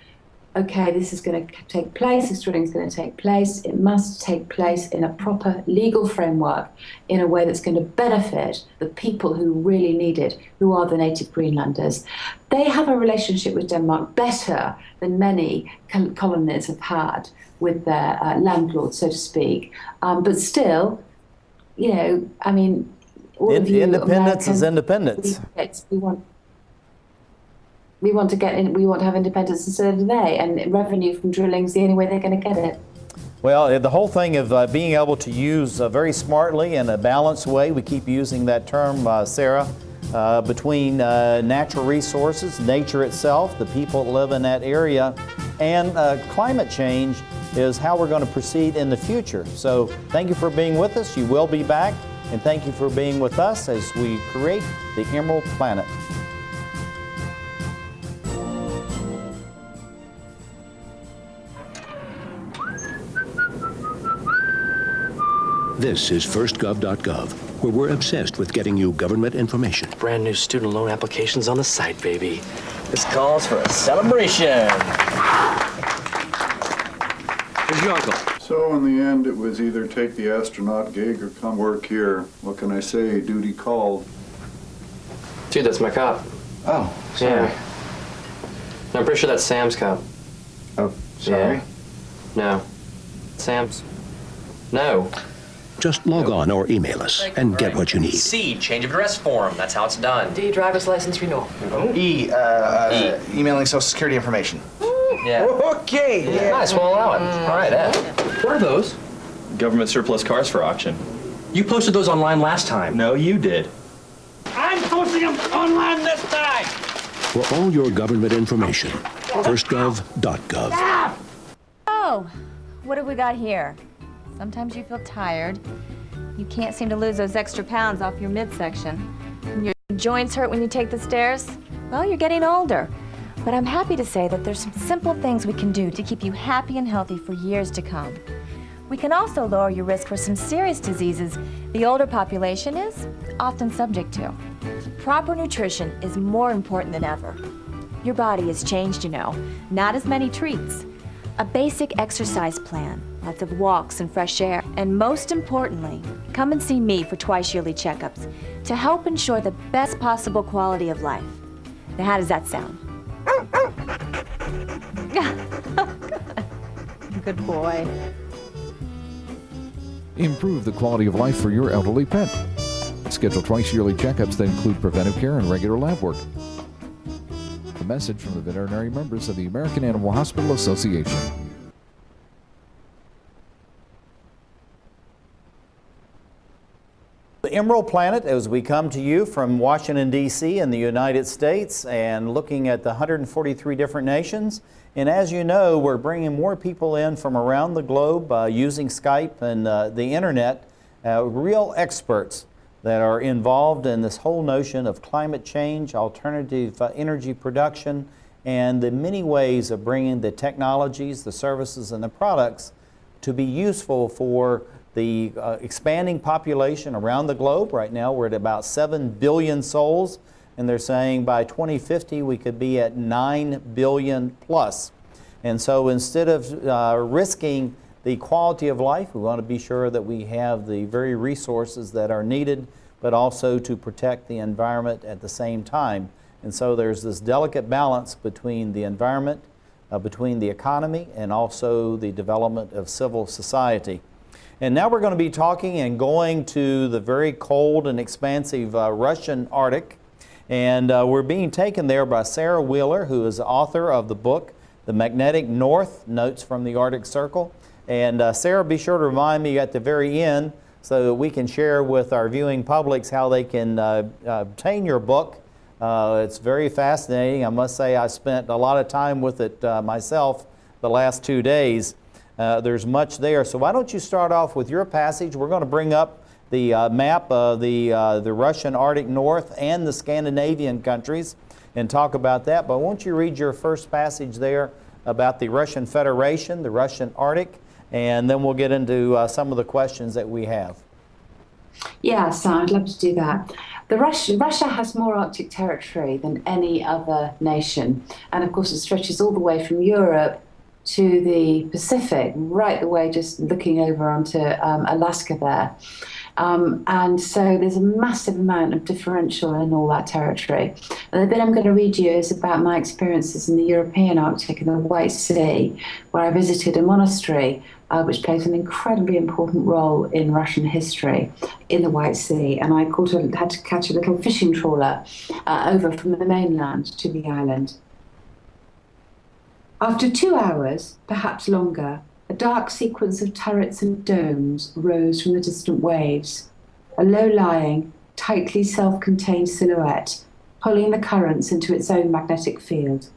okay, this is going to take place, this drilling is going to take place. It must take place in a proper legal framework, in a way that's going to benefit the people who really need it, who are the native Greenlanders. They have a relationship with Denmark better than many colonies have had with their landlords, so to speak. But still, you know, I mean, all of you independence is independence. We want to have independence instead of today, and revenue from drilling is the only way they're going to get it. Well, the whole thing of being able to use very smartly in a balanced way, we keep using that term, Sara, between natural resources, nature itself, the people that live in that area, and climate change is how we're going to proceed in the future. So thank you for being with us. You will be back, and thank you for being with us as we create the Emerald Planet. This is firstgov.gov, where we're obsessed with getting you government information. Brand new student loan applications on the site, baby. This calls for a celebration. Where's your uncle? So in the end, it was either take the astronaut gig or come work here. What can I say? Duty called. Dude, that's my cop. Oh, sorry. Yeah. No, I'm pretty sure that's Sam's cop. Oh, sorry. Yeah. No. Sam's. No. Just log on or email us and get what you need. C, change of address form. That's how it's done. D, driver's license renewal. E, emailing Social Security information. Yeah. Okay. Yeah. Nice, we'll allow it. All right, Ed. What are those? Government surplus cars for auction. You posted those online last time. No, you did. I'm posting them online this time. For all your government information, firstgov.gov. Oh, what have we got here? Sometimes you feel tired. You can't seem to lose those extra pounds off your midsection. And your joints hurt when you take the stairs. Well, you're getting older. But I'm happy to say that there's some simple things we can do to keep you happy and healthy for years to come. We can also lower your risk for some serious diseases the older population is often subject to. Proper nutrition is more important than ever. Your body has changed, you know. Not as many treats. A basic exercise plan, lots of walks and fresh air, and most importantly, come and see me for twice-yearly checkups to help ensure the best possible quality of life. Now, how does that sound? Good boy. Improve the quality of life for your elderly pet. Schedule twice yearly checkups that include preventive care and regular lab work. A message from the veterinary members of the American Animal Hospital Association. The Emerald Planet, as we come to you from Washington, D.C. in the United States, and looking at the 143 different nations. And as you know, we're bringing more people in from around the globe using Skype and the internet, real experts that are involved in this whole notion of climate change, alternative energy production, and the many ways of bringing the technologies, the services, and the products to be useful for the expanding population around the globe. Right now we're at about 7 billion souls, and they're saying by 2050 we could be at 9 billion plus. And so instead of risking the quality of life, we want to be sure that we have the very resources that are needed, but also to protect the environment at the same time. And so there's this delicate balance between the environment, between the economy, and also the development of civil society. And now we're going to be talking and going to the very cold and expansive Russian Arctic. And we're being taken there by Sara Wheeler, who is the author of the book, The Magnetic North, Notes from the Arctic Circle. And Sara, be sure to remind me at the very end so that we can share with our viewing publics how they can obtain your book. It's very fascinating. I must say I spent a lot of time with it myself the last 2 days. There's much there. So why don't you start off with your passage? We're going to bring up the map of the Russian Arctic North and the Scandinavian countries and talk about that. But won't you read your first passage there about the Russian Federation, the Russian Arctic, and then we'll get into some of the questions that we have. Yeah, so I'd love to do that. Russia has more Arctic territory than any other nation. And of course it stretches all the way from Europe to the Pacific, right the way just looking over onto Alaska there. And so there's a massive amount of differential in all that territory. And the bit I'm going to read you is about my experiences in the European Arctic and the White Sea, where I visited a monastery which plays an incredibly important role in Russian history in the White Sea. And I had to catch a little fishing trawler over from the mainland to the island. After 2 hours, perhaps longer, a dark sequence of turrets and domes rose from the distant waves, a low-lying, tightly self-contained silhouette, pulling the currents into its own magnetic field.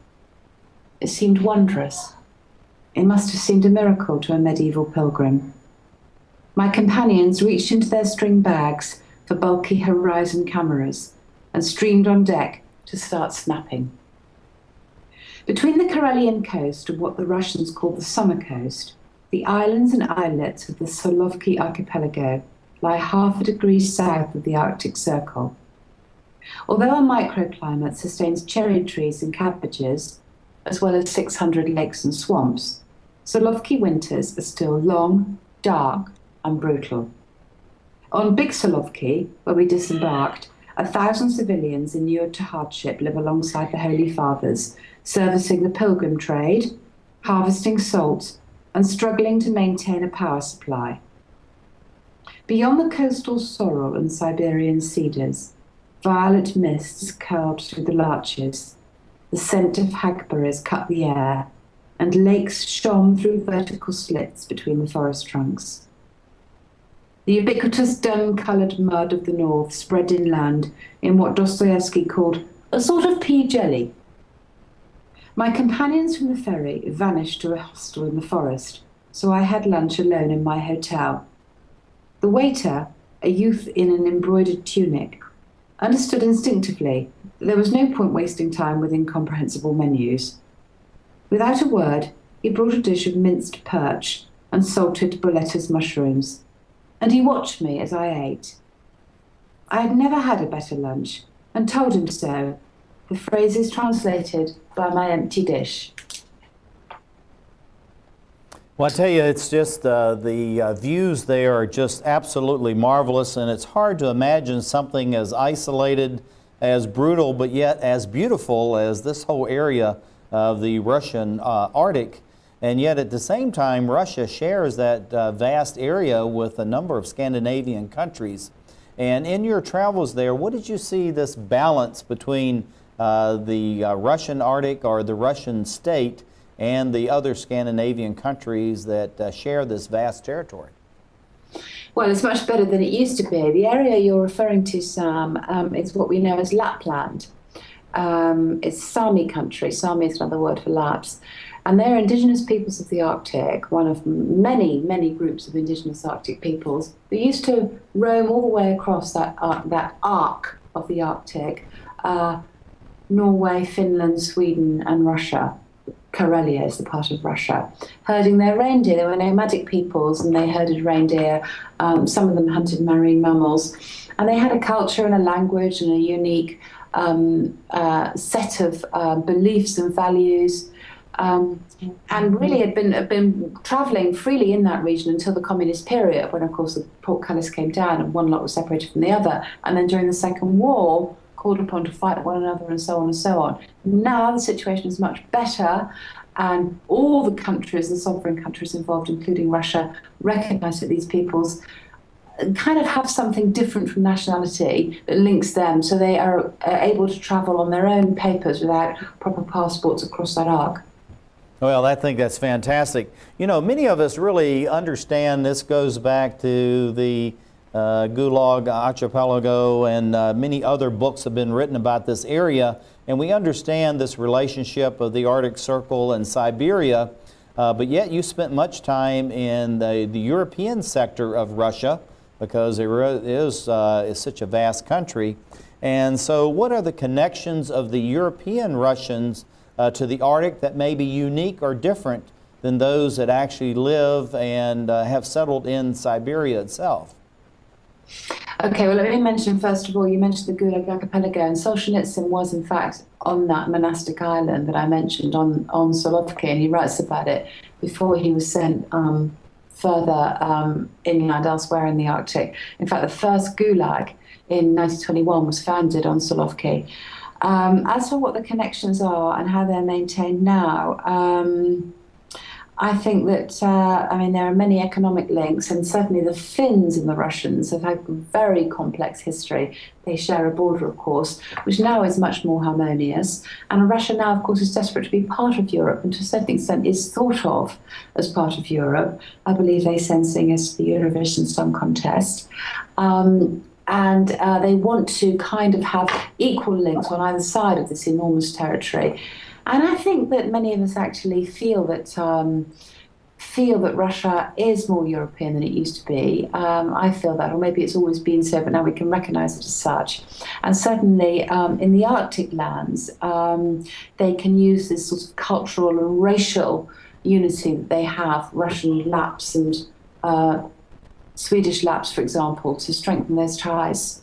It seemed wondrous. It must have seemed a miracle to a medieval pilgrim. My companions reached into their string bags for bulky horizon cameras and streamed on deck to start snapping. Between the Karelian coast and what the Russians call the Summer Coast, the islands and islets of the Solovki archipelago lie half a degree south of the Arctic Circle. Although a microclimate sustains cherry trees and cabbages, as well as 600 lakes and swamps, Solovki winters are still long, dark, and brutal. On Big Solovki, where we disembarked, 1,000 civilians inured to hardship live alongside the Holy Fathers, servicing the pilgrim trade, harvesting salt, and struggling to maintain a power supply. Beyond the coastal sorrel and Siberian cedars, violet mists curled through the larches, the scent of hackberries cut the air, and lakes shone through vertical slits between the forest trunks. The ubiquitous dun-coloured mud of the north spread inland in what Dostoevsky called a sort of pea jelly. My companions from the ferry vanished to a hostel in the forest, so I had lunch alone in my hotel. The waiter, a youth in an embroidered tunic, understood instinctively that there was no point wasting time with incomprehensible menus. Without a word, he brought a dish of minced perch and salted boletus mushrooms, and he watched me as I ate. I had never had a better lunch, and told him so, the phrases translated by my empty dish. Well, I tell you, it's just the views there are just absolutely marvelous, and it's hard to imagine something as isolated, as brutal, but yet as beautiful as this whole area of the Russian Arctic. And yet at the same time, Russia shares that vast area with a number of Scandinavian countries. And in your travels there, what did you see this balance between the Russian Arctic or the Russian state and the other Scandinavian countries that share this vast territory? Well, it's much better than it used to be. The area you're referring to, Sam, is what we know as Lapland. It's Sami country. Sami is another word for Lapps. And they're indigenous peoples of the Arctic, one of many, many groups of indigenous Arctic peoples who used to roam all the way across that arc of the Arctic, Norway, Finland, Sweden, and Russia. Karelia is the part of Russia, herding their reindeer. They were nomadic peoples and they herded reindeer. Some of them hunted marine mammals. And they had a culture and a language and a unique set of beliefs and values. And really had been travelling freely in that region until the communist period, when, of course, the portcullis came down and one lot was separated from the other. And then during the Second War, called upon to fight one another and so on and so on. Now the situation is much better, and all the countries, the sovereign countries involved, including Russia, recognise that these peoples kind of have something different from nationality that links them, so they are able to travel on their own papers without proper passports across that arc. Well, I think that's fantastic. You know, many of us really understand this goes back to the Gulag Archipelago, and many other books have been written about this area, and we understand this relationship of the Arctic Circle and Siberia, but yet you spent much time in the European sector of Russia, because it is such a vast country. And so what are the connections of the European Russians to the Arctic that may be unique or different than those that actually live and have settled in Siberia itself? Okay, well, let me mention, first of all, you mentioned the Gulag Archipelago, and Solzhenitsyn was, in fact, on that monastic island that I mentioned on Solovki, and he writes about it before he was sent further inland elsewhere in the Arctic. In fact, the first Gulag in 1921 was founded on Solovki. As for what the connections are and how they're maintained now, I think that, I mean, there are many economic links, and certainly the Finns and the Russians have had a very complex history. They share a border, of course, which now is much more harmonious. And Russia now, of course, is desperate to be part of Europe, and to a certain extent is thought of as part of Europe. I believe they send singers to the Eurovision Song Contest. And they want to kind of have equal links on either side of this enormous territory. And I think that many of us actually feel that Russia is more European than it used to be. I feel that, or maybe it's always been so, but now we can recognise it as such. And certainly in the Arctic lands, they can use this sort of cultural and racial unity that they have, Russian Lapps and Swedish Lapps, for example, to strengthen those ties.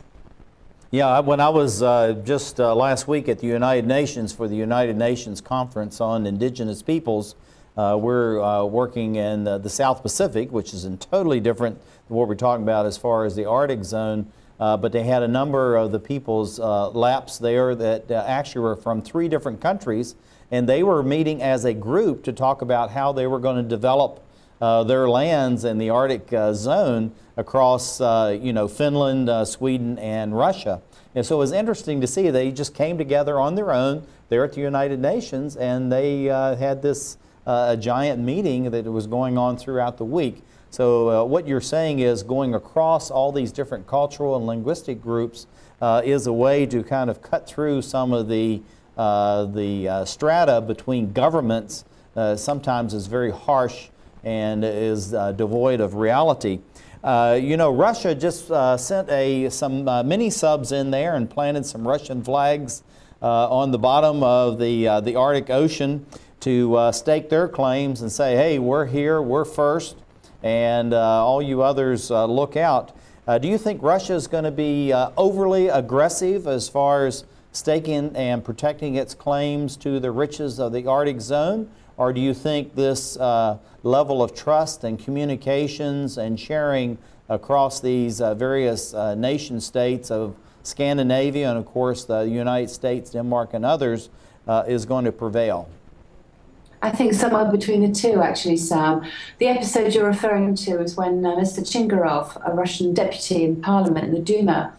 Yeah, when I was just last week at the United Nations for the United Nations Conference on Indigenous Peoples, we're working in the South Pacific, which is totally different than what we're talking about as far as the Arctic zone, but they had a number of the people's Lapps there that actually were from 3 different countries, and they were meeting as a group to talk about how they were going to develop their lands in the Arctic zone across, Finland, Sweden, and Russia. And so it was interesting to see they just came together on their own there at the United Nations, and they had this giant meeting that was going on throughout the week. So what you're saying is going across all these different cultural and linguistic groups is a way to kind of cut through some of the strata between governments. Sometimes is very harsh and is devoid of reality. Russia just sent some mini subs in there and planted some Russian flags on the bottom of the Arctic Ocean to stake their claims and say, hey, we're here, we're first, and all you others look out. Do you think Russia is going to be overly aggressive as far as staking and protecting its claims to the riches of the Arctic zone? Or do you think this level of trust and communications and sharing across these various nation states of Scandinavia and, of course, the United States, Denmark, and others is going to prevail? I think somewhere between the two, actually, Sam. The episode you're referring to is when Mr. Chingarov, a Russian deputy in Parliament in the Duma,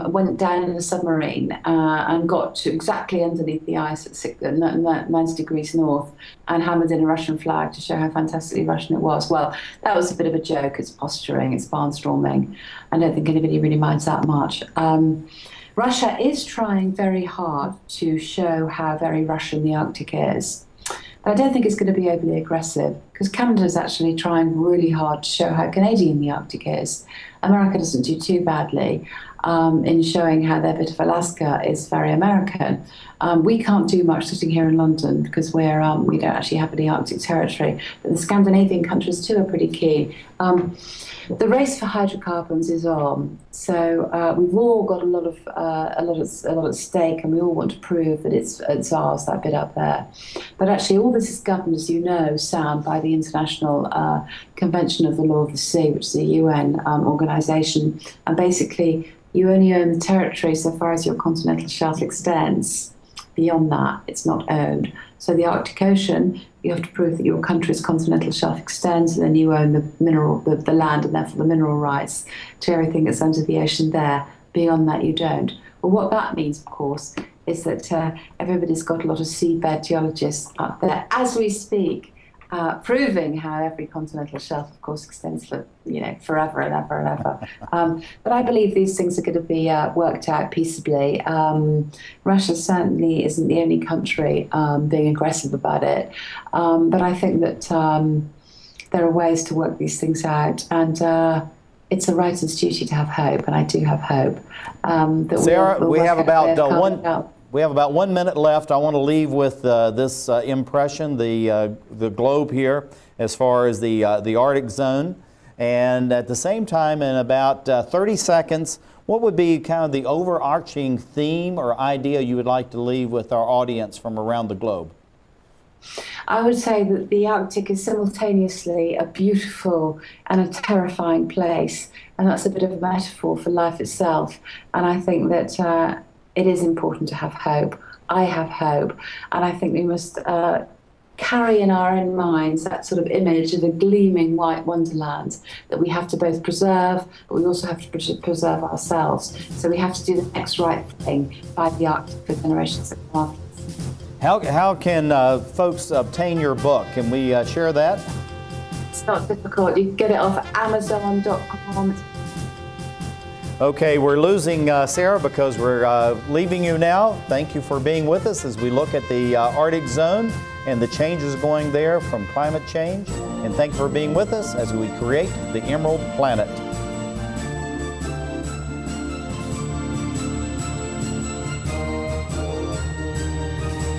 went down in a submarine and got to exactly underneath the ice at 90 degrees north and hammered in a Russian flag to show how fantastically Russian it was. Well, that was a bit of a joke. It's posturing, it's barnstorming. I don't think anybody really minds that much. Russia is trying very hard to show how very Russian the Arctic is. But I don't think it's going to be overly aggressive, because Canada's actually trying really hard to show how Canadian the Arctic is. America doesn't do too badly in showing how their bit of Alaska is very American. We can't do much sitting here in London because we don't actually have any Arctic territory, but the Scandinavian countries too are pretty keen. The race for hydrocarbons is on, so we've all got a lot at stake, and we all want to prove that it's ours, that bit up there. But actually, all this is governed, as you know, Sam, by the International Convention of the Law of the Sea, which is a UN organisation, and basically, you only own the territory so far as your continental shelf extends. Beyond that, it's not owned. So the Arctic Ocean, you have to prove that your country's continental shelf extends, and then you own the land, and therefore the mineral rights to everything that's under the ocean there. Beyond that, you don't. Well, what that means, of course, is that everybody's got a lot of seabed geologists up there as we speak, proving how every continental shelf, of course, extends for forever and ever and ever. But I believe these things are going to be worked out peaceably. Russia certainly isn't the only country being aggressive about it, but I think that there are ways to work these things out, and it's a writer's duty to have hope, and I do have hope. That Sarah, we'll we have about We have about 1 minute left. I want to leave with this impression, the globe here, as far as the Arctic zone. And at the same time, in about 30 seconds, what would be kind of the overarching theme or idea you would like to leave with our audience from around the globe? I would say that the Arctic is simultaneously a beautiful and a terrifying place, and that's a bit of a metaphor for life itself. And I think that it is important to have hope. I have hope, and I think we must carry in our own minds that sort of image of a gleaming white wonderland that we have to both preserve, but we also have to preserve ourselves. So we have to do the next right thing by the Arctic for generations that come after us. How can folks obtain your book? Can we share that? It's not difficult. You can get it off Amazon.com. Okay, we're losing Sarah because we're leaving you now. Thank you for being with us as we look at the Arctic zone and the changes going there from climate change. And thank you for being with us as we create the Emerald Planet.